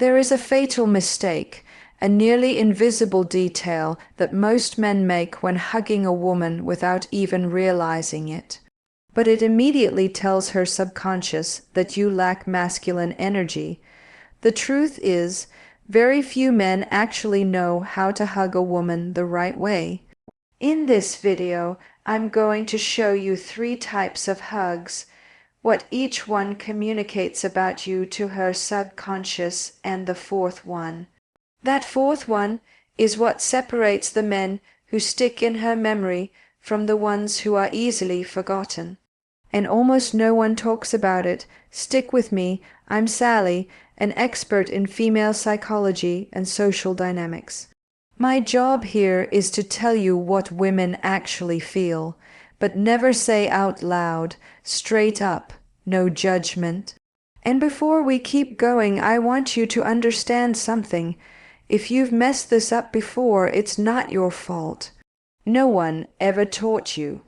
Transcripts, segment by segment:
There is a fatal mistake, a nearly invisible detail that most men make when hugging a woman without even realizing it. But it immediately tells her subconscious that you lack masculine energy. The truth is, very few men actually know how to hug a woman the right way. In this video, I'm going to show you 3 types of hugs, what each one communicates about you to her subconscious, and the 4th one. That 4th one is what separates the men who stick in her memory from the ones who are easily forgotten. And almost no one talks about it. Stick with me. I'm Sally, an expert in female psychology and social dynamics. My job here is to tell you what women actually feel, but never say out loud, straight up, no judgment. And before we keep going, I want you to understand something. If you've messed this up before, it's not your fault. No one ever taught you.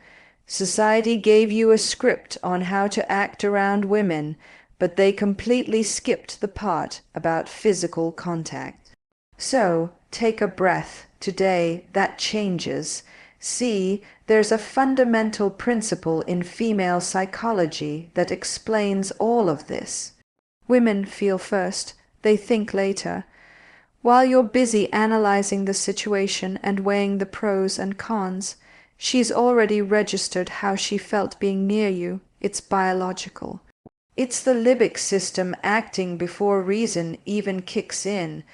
Society gave you a script on how to act around women, but they completely skipped the part about physical contact. So, take a breath. Today, that changes. See, there's a fundamental principle in female psychology that explains all of this. Women feel first, they think later. While you're busy analyzing the situation and weighing the pros and cons, she's already registered how she felt being near you. It's biological. It's the limbic system acting before reason even kicks in.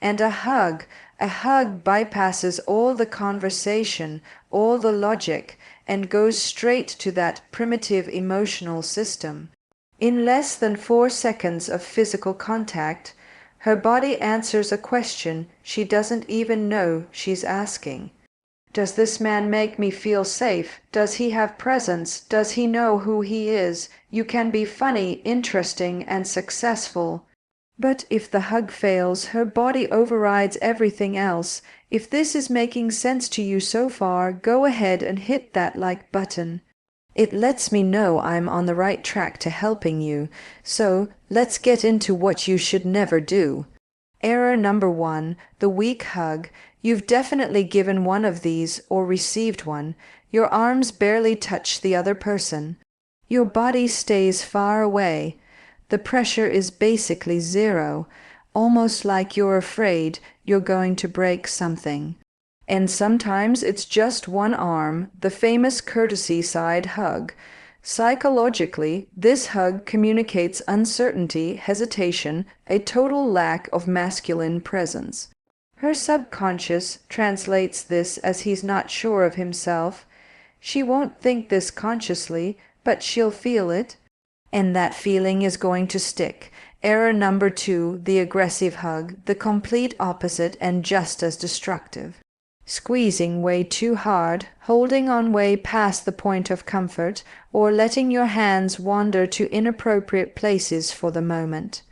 And a hug bypasses all the conversation, all the logic, and goes straight to that primitive emotional system. In less than 4 seconds of physical contact, her body answers a question she doesn't even know she's asking. Does this man make me feel safe? Does he have presence? Does he know who he is? You can be funny, interesting, and successful. But if the hug fails, her body overrides everything else. If this is making sense to you so far, go ahead and hit that like button. It lets me know I'm on the right track to helping you. So let's get into what you should never do. Error number 1, the weak hug. You've definitely given one of these or received one. Your arms barely touch the other person. Your body stays far away. The pressure is basically 0, almost like you're afraid you're going to break something. And sometimes it's just one arm, the famous courtesy side hug. Psychologically, this hug communicates uncertainty, hesitation, a total lack of masculine presence. Her subconscious translates this as he's not sure of himself. She won't think this consciously, but she'll feel it. And that feeling is going to stick. Error number 2, the aggressive hug, the complete opposite and just as destructive. Squeezing way too hard, holding on way past the point of comfort, or letting your hands wander to inappropriate places for the moment.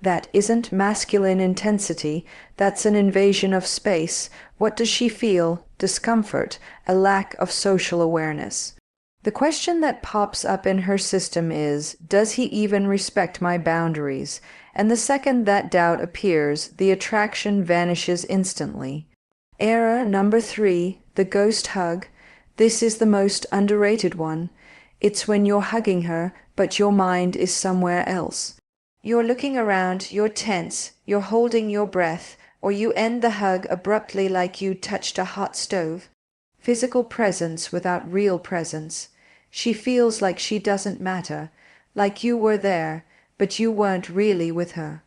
That isn't masculine intensity, that's an invasion of space. What does she feel? Discomfort, a lack of social awareness. The question that pops up in her system is, does he even respect my boundaries? And the second that doubt appears, the attraction vanishes instantly. Error number 3, the ghost hug. This is the most underrated one. It's when you're hugging her, but your mind is somewhere else. You're looking around, you're tense, you're holding your breath, or you end the hug abruptly like you touched a hot stove. Physical presence without real presence. She feels like she doesn't matter, like you were there, but you weren't really with her.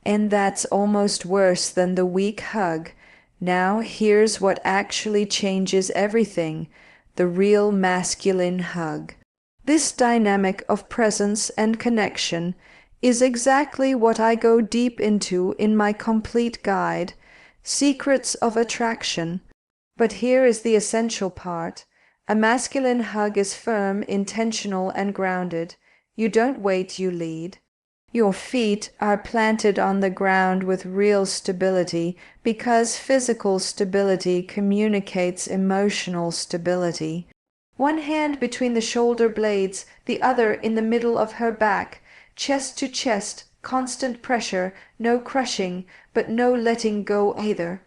And that's almost worse than the weak hug. Now here's what actually changes everything, the real masculine hug. This dynamic of presence and connection is exactly what I go deep into in my complete guide, Secrets of Attraction. But here is the essential part. A masculine hug is firm, intentional, and grounded. You don't wait, you lead. Your feet are planted on the ground with real stability because physical stability communicates emotional stability. One hand between the shoulder blades, the other in the middle of her back, chest to chest, constant pressure, no crushing, but no letting go either.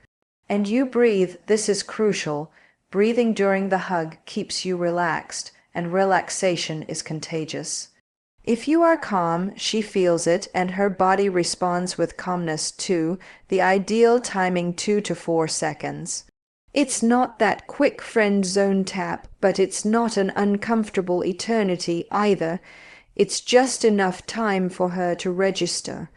And you breathe, this is crucial. Breathing during the hug keeps you relaxed, and relaxation is contagious. If you are calm, she feels it, and her body responds with calmness too, the ideal timing 2 to 4 seconds. It's not that quick friend zone tap, but it's not an uncomfortable eternity either. It's just enough time for her to register.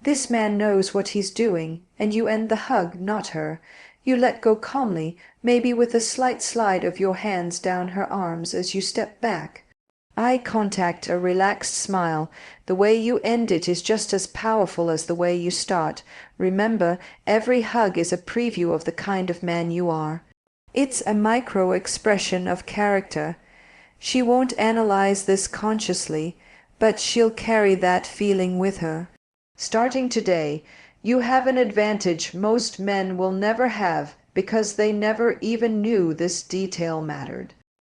This man knows what he's doing, and you end the hug, not her. You let go calmly, maybe with a slight slide of your hands down her arms as you step back. Eye contact, a relaxed smile. The way you end it is just as powerful as the way you start. Remember, every hug is a preview of the kind of man you are. It's a micro-expression of character. She won't analyze this consciously, but she'll carry that feeling with her. Starting today, you have an advantage most men will never have because they never even knew this detail mattered.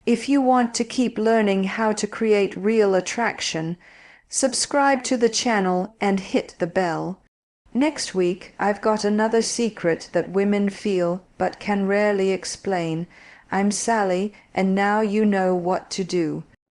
If you want to keep learning how to create real attraction, subscribe to the channel and hit the bell. Next week, I've got another secret that women feel but can rarely explain. I'm Sally, and now you know what to do.